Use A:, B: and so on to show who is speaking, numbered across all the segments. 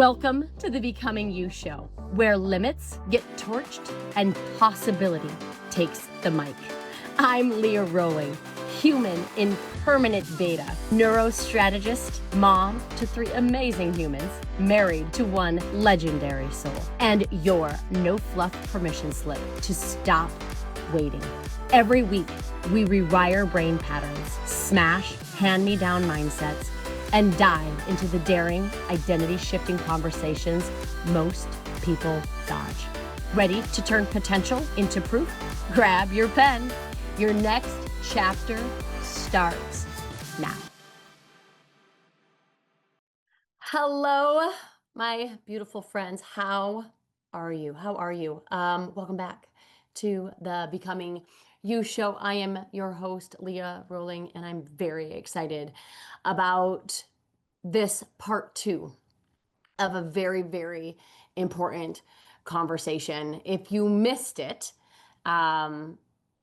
A: Welcome to the Becoming You show, where limits get torched and possibility takes the mic. I'm Leah Rowling, human in permanent beta, neurostrategist, mom to 3 amazing humans, married to 1 legendary soul, and your no fluff permission slip to stop waiting. Every week, we rewire brain patterns, smash hand-me-down mindsets, and dive into the daring, identity-shifting conversations most people dodge. Ready to turn potential into proof? Grab your pen. Your next chapter starts now. Hello, my beautiful friends. How are you? Welcome back to the Becoming You show. I am your host, Leah Rowling, and I'm very excited about this part 2 of a very, very important conversation. If you missed it,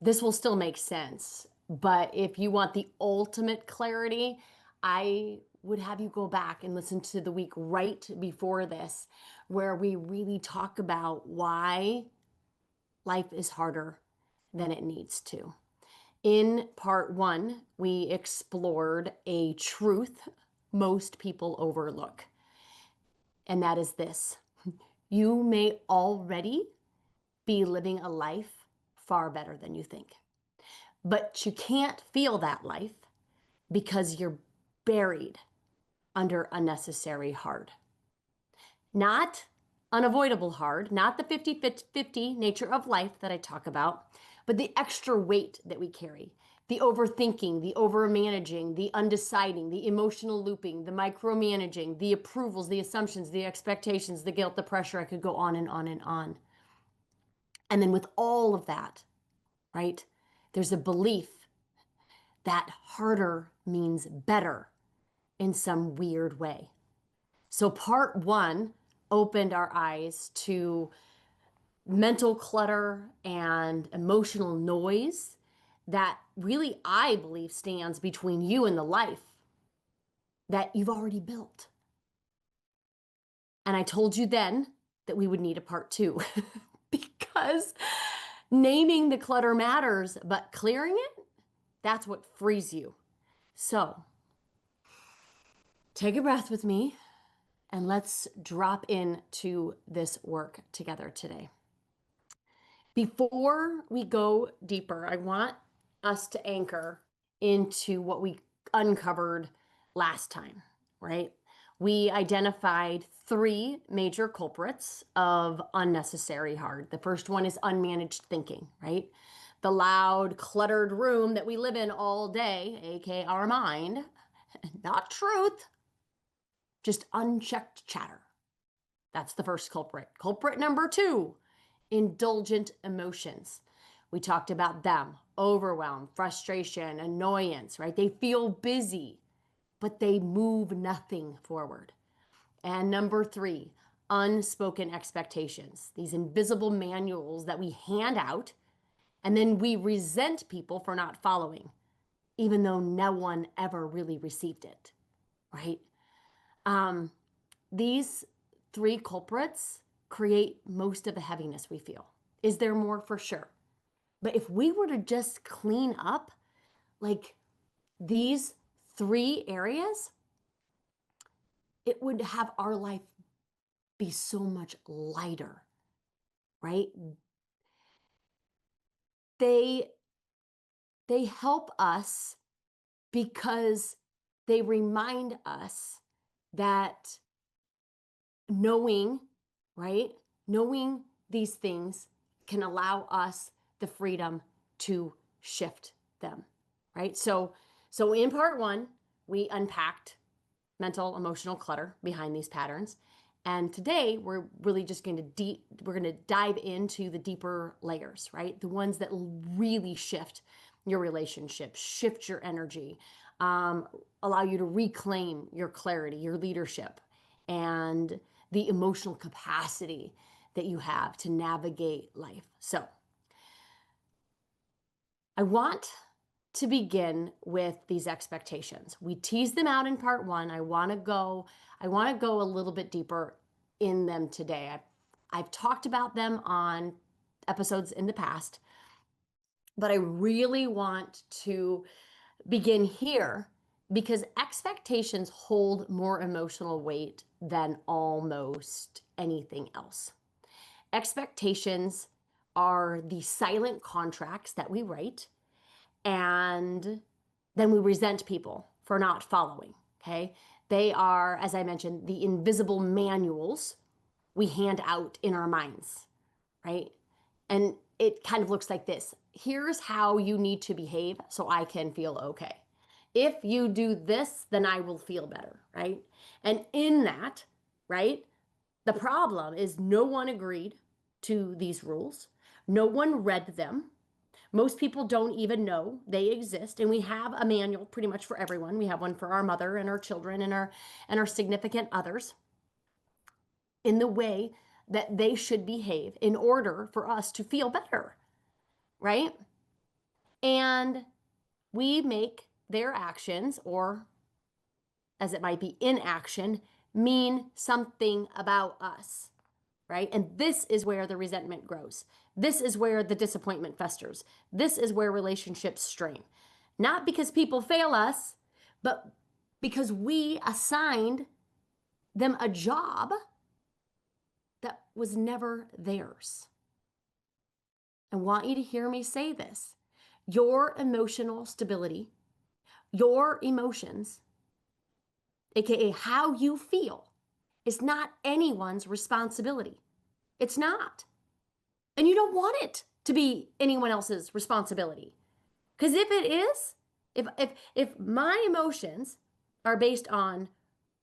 A: this will still make sense. But if you want the ultimate clarity, I would have you go back and listen to the week right before this, where we really talk about why life is harder than it needs to. In part 1, we explored a truth most people overlook, and that is this: you may already be living a life far better than you think, but you can't feel that life because you're buried under unnecessary hard. Not unavoidable hard, not the 50-50 nature of life that I talk about, but the extra weight that we carry, the overthinking, the overmanaging, the undeciding, the emotional looping, the micromanaging, the approvals, the assumptions, the expectations, the guilt, the pressure. I could go on and on and on. And then with all of that, right, there's a belief that harder means better in some weird way. So part 1 opened our eyes to mental clutter and emotional noise that really, I believe, stands between you and the life that you've already built. And I told you then that we would need a part 2 because naming the clutter matters, but clearing it, that's what frees you. So take a breath with me and let's drop into this work together today. Before we go deeper, I want us to anchor into what we uncovered last time, right? We identified 3 major culprits of unnecessary hard. The first one is unmanaged thinking, right? The loud, cluttered room that we live in all day, aka our mind, not truth, just unchecked chatter. That's the first culprit. Culprit number 2, indulgent emotions. We talked about them: overwhelm, frustration, annoyance, right? They feel busy, but they move nothing forward. And number 3, unspoken expectations. These invisible manuals that we hand out, and then we resent people for not following, even though no one ever really received it, right? These 3 culprits create most of the heaviness we feel. Is there more? For sure. But if we were to just clean up like these 3 areas, it would have our life be so much lighter, right? They help us because they remind us that knowing, right? Knowing these things can allow us the freedom to shift them, right? So in part 1, we unpacked mental, emotional clutter behind these patterns. And today we're really just going to dive into the deeper layers, right? The ones that really shift your relationship, shift your energy, allow you to reclaim your clarity, your leadership, and the emotional capacity that you have to navigate life. So I want to begin with these expectations. We teased them out in part 1. I want to go a little bit deeper in them today. I've talked about them on episodes in the past, but I really want to begin here because expectations hold more emotional weight than almost anything else. Expectations are the silent contracts that we write, and then we resent people for not following. Okay. They are, as I mentioned, the invisible manuals we hand out in our minds, right? And it kind of looks like this. Here's how you need to behave so I can feel okay. If you do this, then I will feel better, right? And in that, right, the problem is no one agreed to these rules. No one read them. Most people don't even know they exist. And we have a manual pretty much for everyone. We have one for our mother and our children and our significant others in the way that they should behave in order for us to feel better, right? And we make their actions, or as it might be inaction, mean something about us, right? And this is where the resentment grows. This is where the disappointment festers. This is where relationships strain. Not because people fail us, but because we assigned them a job that was never theirs. I want you to hear me say this. Your emotional stability, your emotions, aka how you feel, is not anyone's responsibility. It's not. And you don't want it to be anyone else's responsibility. Because if it is, if my emotions are based on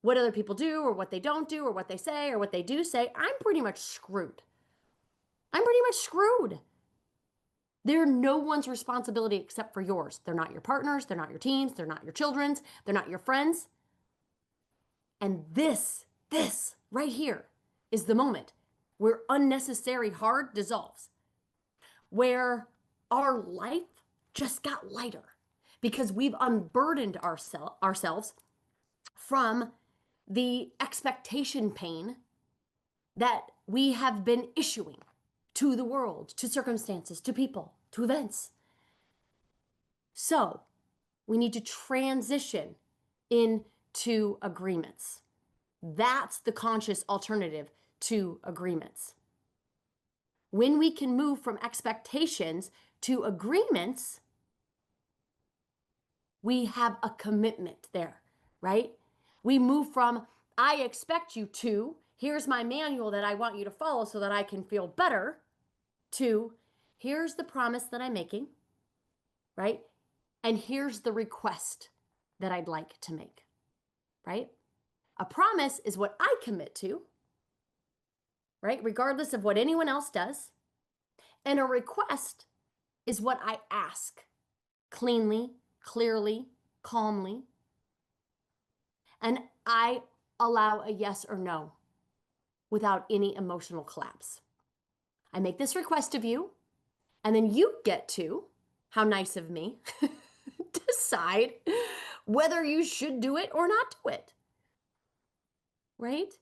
A: what other people do or what they don't do or what they say or what they do say, I'm pretty much screwed. I'm pretty much screwed. They're no one's responsibility except for yours. They're not your partners, they're not your teams, they're not your children's, they're not your friends. And this right here is the moment where unnecessary hard dissolves, where our life just got lighter because we've unburdened ourselves from the expectation pain that we have been issuing to the world, to circumstances, to people, to events. So we need to transition into agreements. That's the conscious alternative to agreements. When we can move from expectations to agreements, we have a commitment there, right? We move from, I expect you to, here's my manual that I want you to follow so that I can feel better, to, here's the promise that I'm making, right? And here's the request that I'd like to make, right? A promise is what I commit to, right? Regardless of what anyone else does. And a request is what I ask cleanly, clearly, calmly. And I allow a yes or no without any emotional collapse. I make this request of you, and then you get to, how nice of me, decide whether you should do it or not do it. Right?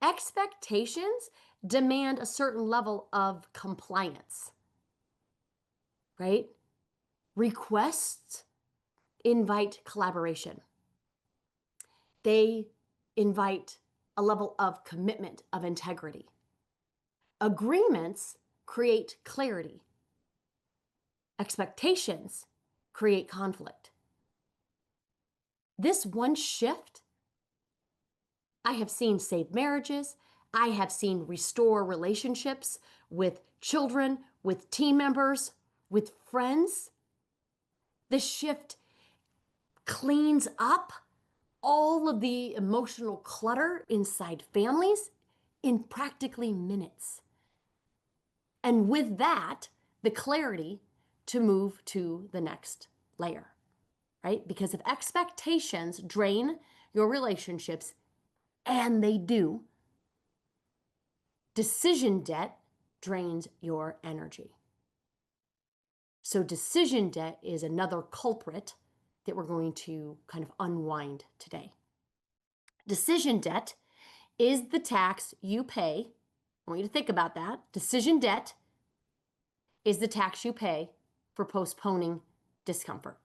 A: Expectations demand a certain level of compliance. Right? Requests invite collaboration. They invite a level of commitment, of integrity. Agreements create clarity. Expectations create conflict. This one shift, I have seen save marriages. I have seen restore relationships with children, with team members, with friends. This shift cleans up all of the emotional clutter inside families in practically minutes. And with that, the clarity to move to the next layer, right? Because if expectations drain your relationships, and they do, decision debt drains your energy. So decision debt is another culprit that we're going to kind of unwind today. Decision debt Is the tax you pay, I want you to think about that. Decision debt is the tax you pay for postponing discomfort.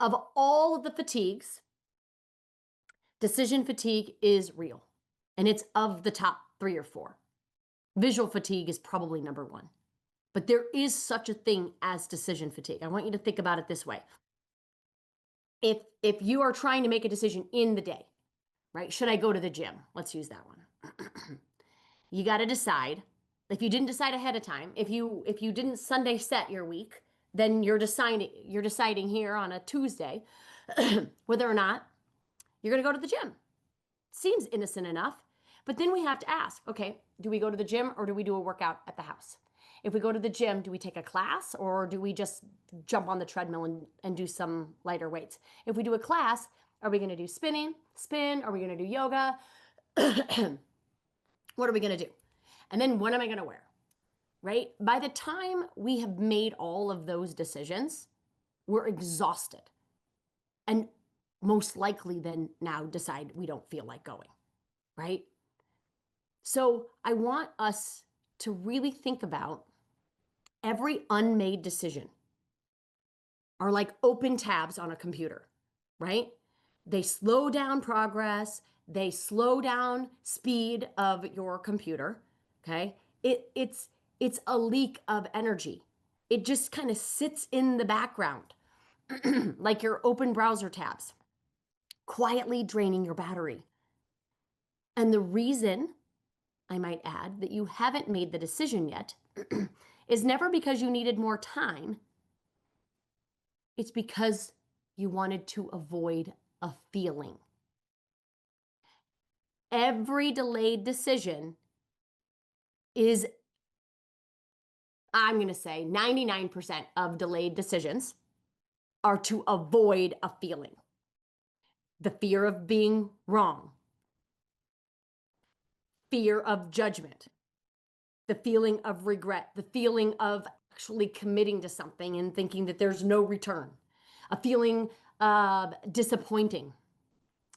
A: Of all of the fatigues, decision fatigue is real, and it's of the top 3 or 4. Visual fatigue is probably number 1. But there is such a thing as decision fatigue. I want you to think about it this way. If you are trying to make a decision in the day, right? Should I go to the gym? Let's use that one. You got to decide. If you didn't decide ahead of time, if you didn't Sunday set your week, then you're deciding here on a Tuesday whether or not you're going to go to the gym. Seems innocent enough, but then we have to ask, okay, do we go to the gym or do we do a workout at the house? If we go to the gym, do we take a class or do we just jump on the treadmill and do some lighter weights? If we do a class, are we going to do spin? Are we going to do yoga? What are we going to do? And then what am I going to wear? Right? By the time we have made all of those decisions, we're exhausted. And most likely then now decide we don't feel like going, right? So I want us to really think about every unmade decision are like open tabs on a computer, right? They slow down progress, they slow down speed of your computer, okay? It's a leak of energy. It just kind of sits in the background like your open browser tabs, quietly draining your battery. And the reason, I might add, that you haven't made the decision yet is never because you needed more time. It's because you wanted to avoid a feeling. Every delayed decision is, I'm going to say 99% of delayed decisions are to avoid a feeling. The fear of being wrong, fear of judgment, the feeling of regret, the feeling of actually committing to something and thinking that there's no return, a feeling of disappointing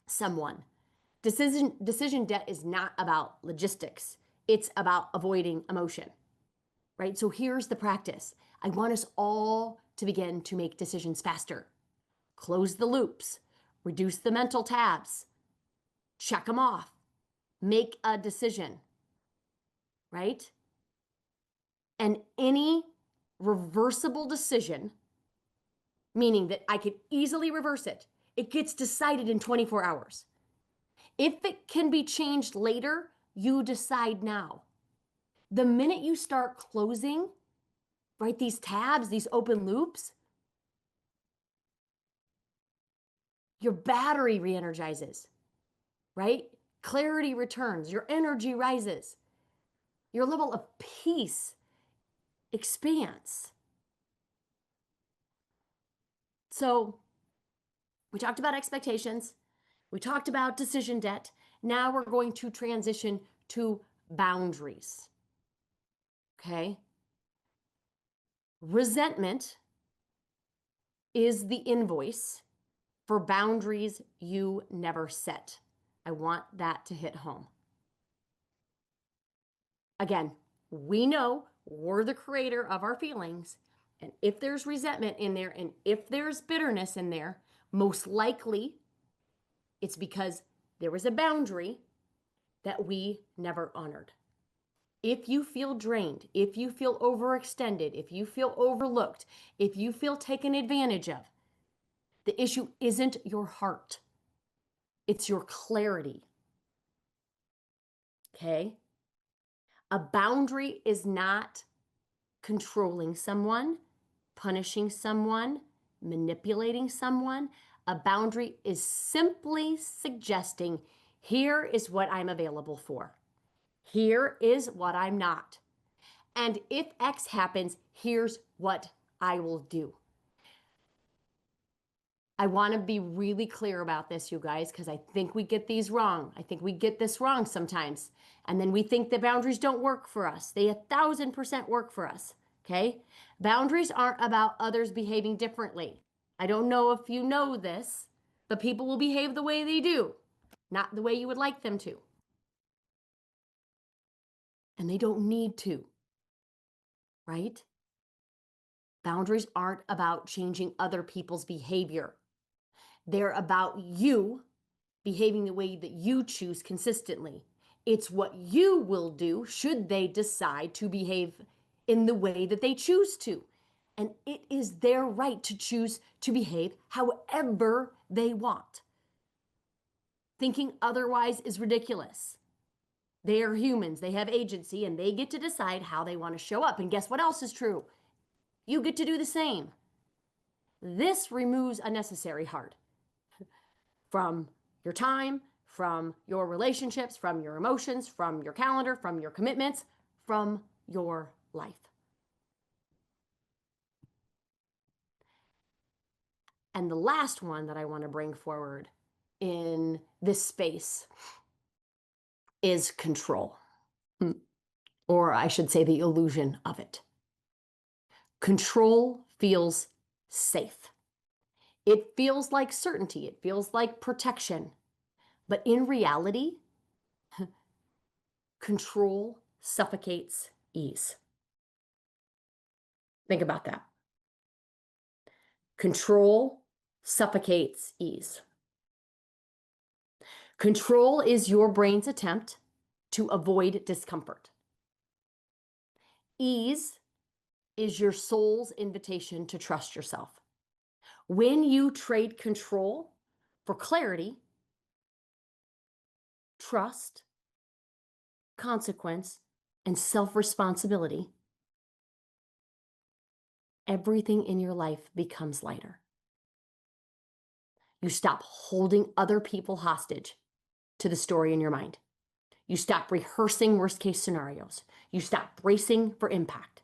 A: someone. Decision debt is not about logistics. It's about avoiding emotion, right? So here's the practice. I want us all to begin to make decisions faster. Close the loops, reduce the mental tabs, check them off, make a decision, right? And any reversible decision, meaning that I could easily reverse it, it gets decided in 24 hours. If it can be changed later, you decide now. The minute you start closing, right, these tabs, these open loops, your battery re-energizes, right? Clarity returns, your energy rises, your level of peace expands. So we talked about expectations. We talked about decision debt. Now we're going to transition to boundaries. Okay? Resentment is the invoice for boundaries you never set. I want that to hit home. Again, we know we're the creator of our feelings. And if there's resentment in there and if there's bitterness in there, most likely it's because there was a boundary that we never honored. If you feel drained, if you feel overextended, if you feel overlooked, if you feel taken advantage of, the issue isn't your heart. It's your clarity. Okay? A boundary is not controlling someone, punishing someone, manipulating someone. A boundary is simply suggesting, here is what I'm available for. Here is what I'm not. And if X happens, here's what I will do. I want to be really clear about this, you guys, because I think we get these wrong. I think we get this wrong sometimes. And then we think that boundaries don't work for us. They 1,000% work for us, okay? Boundaries aren't about others behaving differently. I don't know if you know this, but people will behave the way they do. not the way you would like them to. And they don't need to, right? Boundaries aren't about changing other people's behavior. They're about you behaving the way that you choose consistently. It's what you will do should they decide to behave in the way that they choose to. And it is their right to choose to behave however they want. Thinking otherwise is ridiculous. They are humans, they have agency, and they get to decide how they want to show up. And guess what else is true? You get to do the same. This removes unnecessary hard from your time, from your relationships, from your emotions, from your calendar, from your commitments, from your life. And the last one that I want to bring forward in this space is control, or I should say the illusion of it. Control feels safe. It feels like certainty. It feels like protection. But in reality, control suffocates ease. Think about that. Control suffocates ease. Control is your brain's attempt to avoid discomfort. Ease is your soul's invitation to trust yourself. When you trade control for clarity, trust, consequence, and self-responsibility, everything in your life becomes lighter. You stop holding other people hostage to the story in your mind. You stop rehearsing worst case scenarios. You stop bracing for impact.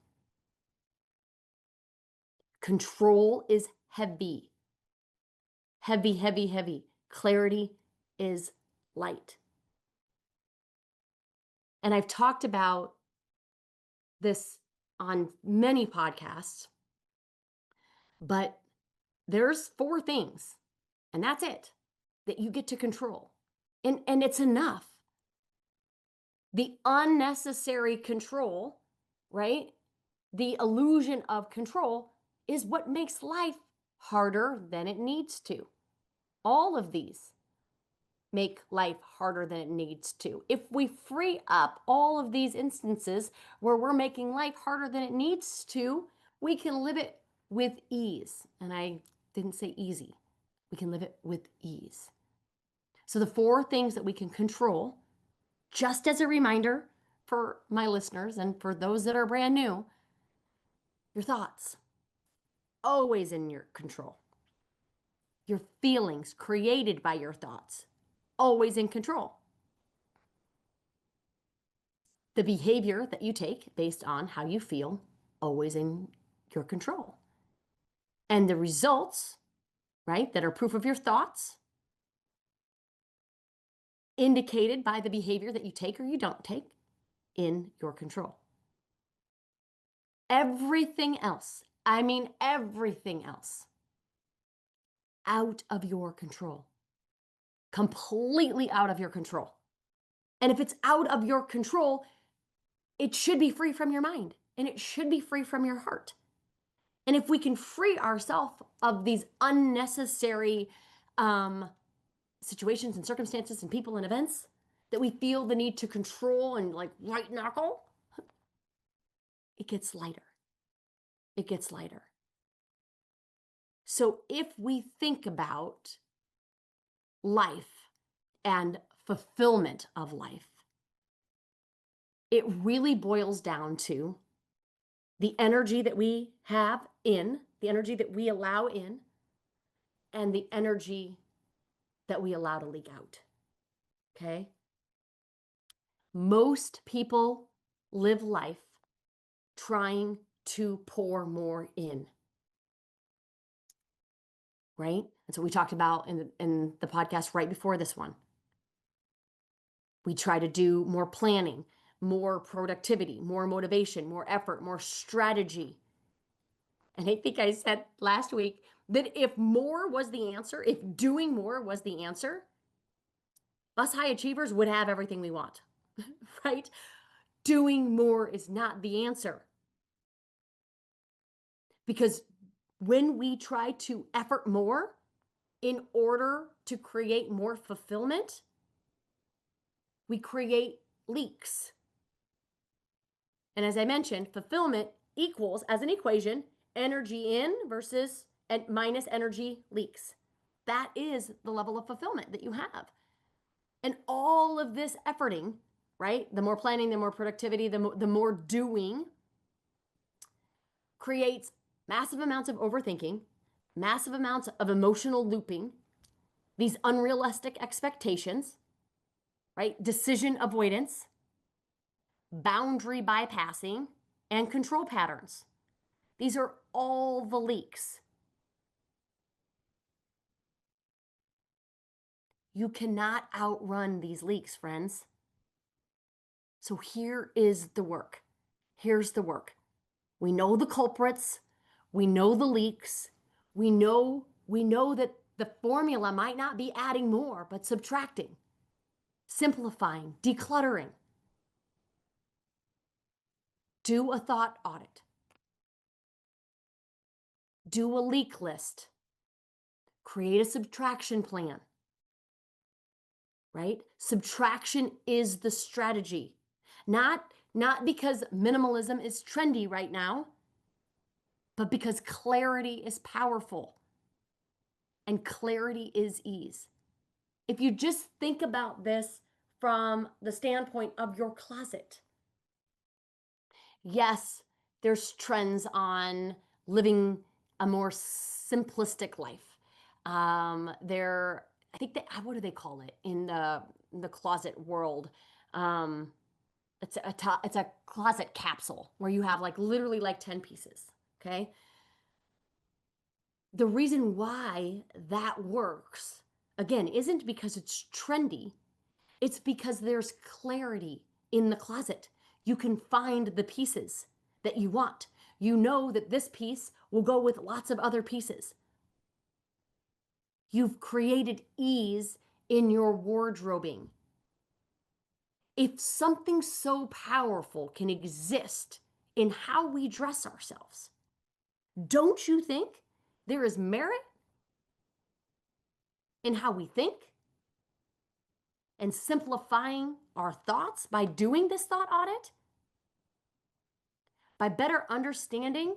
A: Control is heavy. Heavy, heavy, heavy. Clarity is light. And I've talked about this on many podcasts, but there's 4 things, and that's it, that you get to control. And it's enough. The unnecessary control, right? The illusion of control is what makes life harder than it needs to. All of these make life harder than it needs to. If we free up all of these instances where we're making life harder than it needs to, we can live it with ease. And I didn't say easy. We can live it with ease. So the 4 things that we can control, just as a reminder for my listeners and for those that are brand new, your thoughts, always in your control. Your feelings created by your thoughts, always in control. The behavior that you take based on how you feel, always in your control. And the results, right, that are proof of your thoughts, indicated by the behavior that you take or you don't take, in your control. Everything else, I mean everything else, out of your control. Completely out of your control. And if it's out of your control, it should be free from your mind and it should be free from your heart. And if we can free ourselves of these unnecessary situations and circumstances and people and events that we feel the need to control and like white knuckle, it gets lighter. It gets lighter. So if we think about life and fulfillment of life, it really boils down to the energy that we have in, the energy that we allow in, and the energy that we allow to leak out. Okay? Most people live life trying to pour more in. Right? That's what we talked about in the podcast right before this one. We try to do more planning, more productivity, more motivation, more effort, more strategy. And I think I said last week that if more was the answer, if doing more was the answer, Us high achievers would have everything we want, right? Doing more is not the answer. Because when we try to effort more in order to create more fulfillment, we create leaks. And as I mentioned, fulfillment equals, as an equation, energy in versus and minus energy leaks. That is the level of fulfillment that you have. And all of this efforting, right? The more planning, the more productivity, the more doing creates massive amounts of overthinking, massive amounts of emotional looping, these unrealistic expectations, right? Decision avoidance, boundary bypassing, and control patterns. These are all the leaks. You cannot outrun these leaks, friends. So here is the work. Here's the work. We know the culprits. We know the leaks. We know that the formula might not be adding more, but subtracting, simplifying, decluttering. Do a thought audit. Do a leak list. Create a subtraction plan. Right? Subtraction is the strategy. Not because minimalism is trendy right now, but because clarity is powerful and clarity is ease. If you just think about this from the standpoint of your closet, yes, there's trends on living a more simplistic life. I think what do they call it in the closet world? It's a closet capsule where you have like literally like 10 pieces. Okay. The reason why that works, again, isn't because it's trendy. It's because there's clarity in the closet. You can find the pieces that you want. You know that this piece will go with lots of other pieces. You've created ease in your wardrobing. If something so powerful can exist in how we dress ourselves, don't you think there is merit in how we think and simplifying our thoughts by doing this thought audit? By better understanding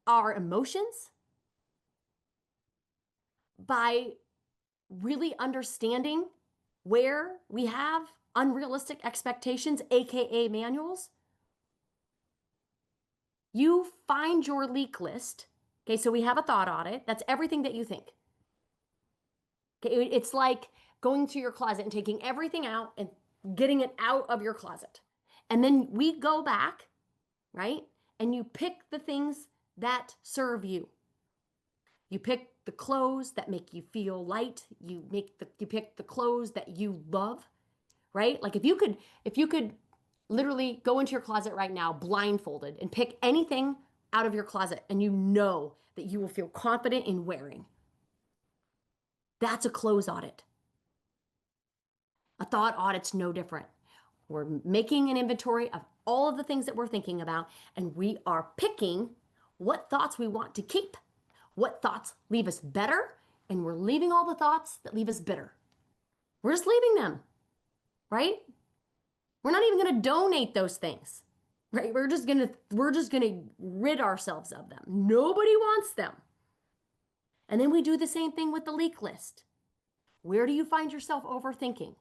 A: our emotions, by really understanding where we have unrealistic expectations, AKA manuals. You find your leak list. Okay, so we have a thought audit. That's everything that you think. Okay, it's like going to your closet and taking everything out and getting it out of your closet. And then we go back, right? And you pick the things that serve you. You pick the clothes that make you feel light. You pick the clothes that you love, right? Like if you could literally go into your closet right now blindfolded and pick anything out of your closet and you know that you will feel confident in wearing. That's a clothes audit. A thought audit's no different. We're making an inventory of all of the things that we're thinking about, and we are picking what thoughts we want to keep, what thoughts leave us better, and we're leaving all the thoughts that leave us bitter. We're just leaving them, right? We're not even going to donate those things, right? We're just going to rid ourselves of them. Nobody wants them. And then we do the same thing with the leak list. Where do you find yourself overthinking?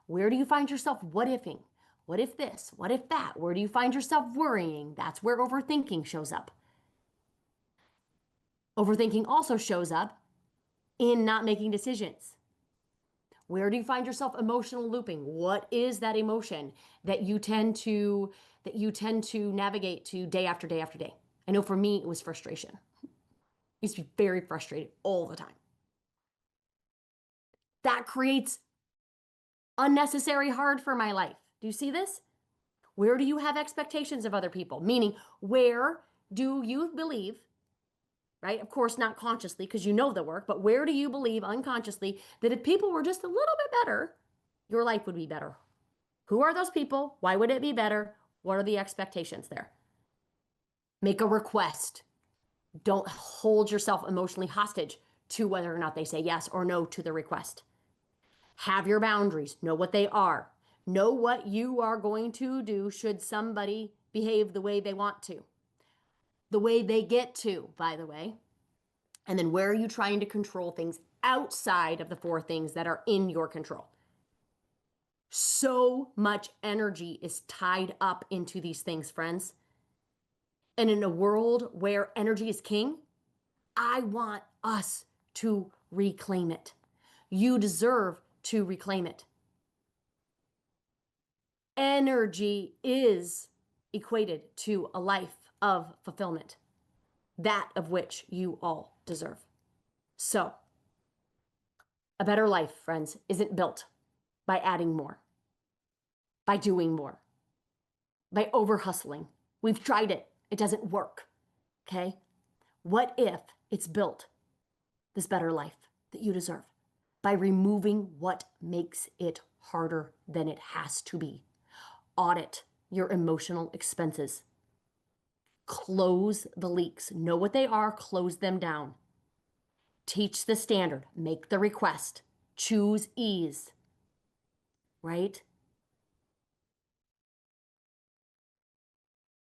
A: Where do you find yourself what ifing? What if this? What if that? Where do you find yourself worrying? That's where overthinking shows up. Overthinking also shows up in not making decisions. Where do you find yourself emotional looping? What is that emotion that you tend to navigate to day after day after day? I know for me it was frustration. I used to be very frustrated all the time. That creates unnecessary hard for my life. Do you see this? Where do you have expectations of other people? Meaning, where do you believe, right? Of course, not consciously because you know the work, but where do you believe unconsciously that if people were just a little bit better, your life would be better. Who are those people? Why would it be better? What are the expectations there? Make a request. Don't hold yourself emotionally hostage to whether or not they say yes or no to the request. Have your boundaries. Know what they are. Know what you are going to do should somebody behave the way they want to, the way they get to, by the way. And then where are you trying to control things outside of the 4 things that are in your control? So much energy is tied up into these things, friends. And in a world where energy is king, I want us to reclaim it. You deserve to reclaim it. Energy is equated to a life of fulfillment, that of which you all deserve. So, a better life, friends, isn't built by adding more, by doing more, by over hustling. We've tried it. It doesn't work. Okay? What if it's built, this better life that you deserve, by removing what makes it harder than it has to be? Audit your emotional expenses. Close the leaks. Know what they are, close them down. Teach the standard, make the request, choose ease, right?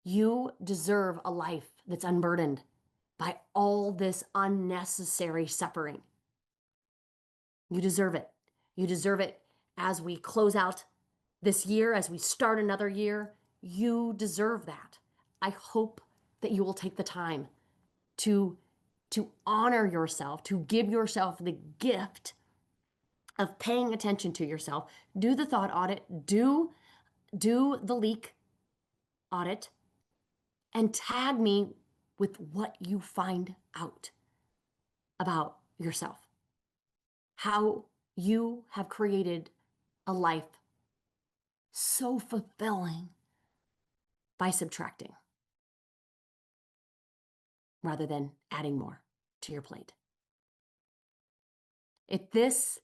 A: You deserve a life that's unburdened by all this unnecessary suffering. You deserve it. You deserve it as we close out this year, as we start another year. You deserve that. I hope that you will take the time to honor yourself, to give yourself the gift of paying attention to yourself. Do the thought audit, do the leak audit, and tag me with what you find out about yourself. How you have created a life so fulfilling by subtracting rather than adding more to your plate. If this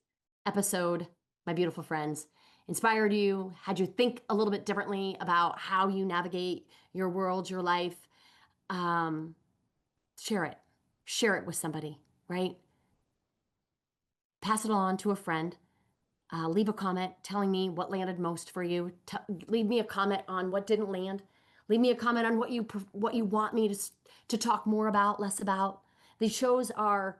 A: episode, my beautiful friends, inspired you, had you think a little bit differently about how you navigate your world, your life, share it. Share it with somebody, right? Pass it on to a friend. Leave a comment telling me what landed most for you. Leave me a comment on what didn't land. Leave me a comment on what you want me to talk more about, less about. These shows are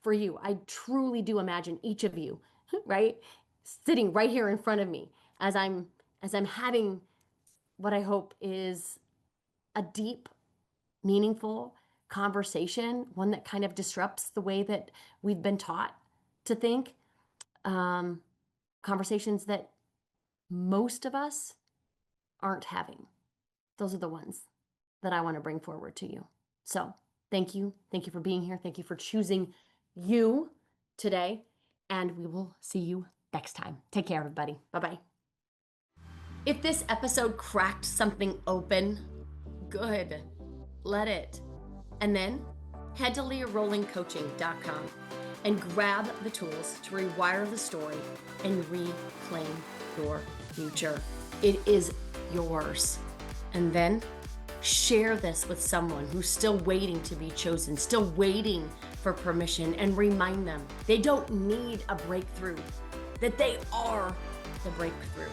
A: for you. I truly do imagine each of you, right, sitting right here in front of me as I'm having what I hope is a deep, meaningful conversation, one that kind of disrupts the way that we've been taught to think. Conversations that most of us aren't having. Those are the ones that I want to bring forward to you. So thank you. Thank you for being here. Thank you for choosing you today. And we will see you next time. Take care, everybody. Bye-bye. If this episode cracked something open, good. Let it. And then head to leahrollingcoaching.com and grab the tools to rewire the story and reclaim your future. It is yours. And then share this with someone who's still waiting to be chosen, still waiting for permission, and remind them they don't need a breakthrough, that they are the breakthrough.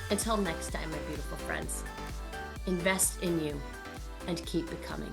A: Until next time, my beautiful friends, invest in you and keep becoming.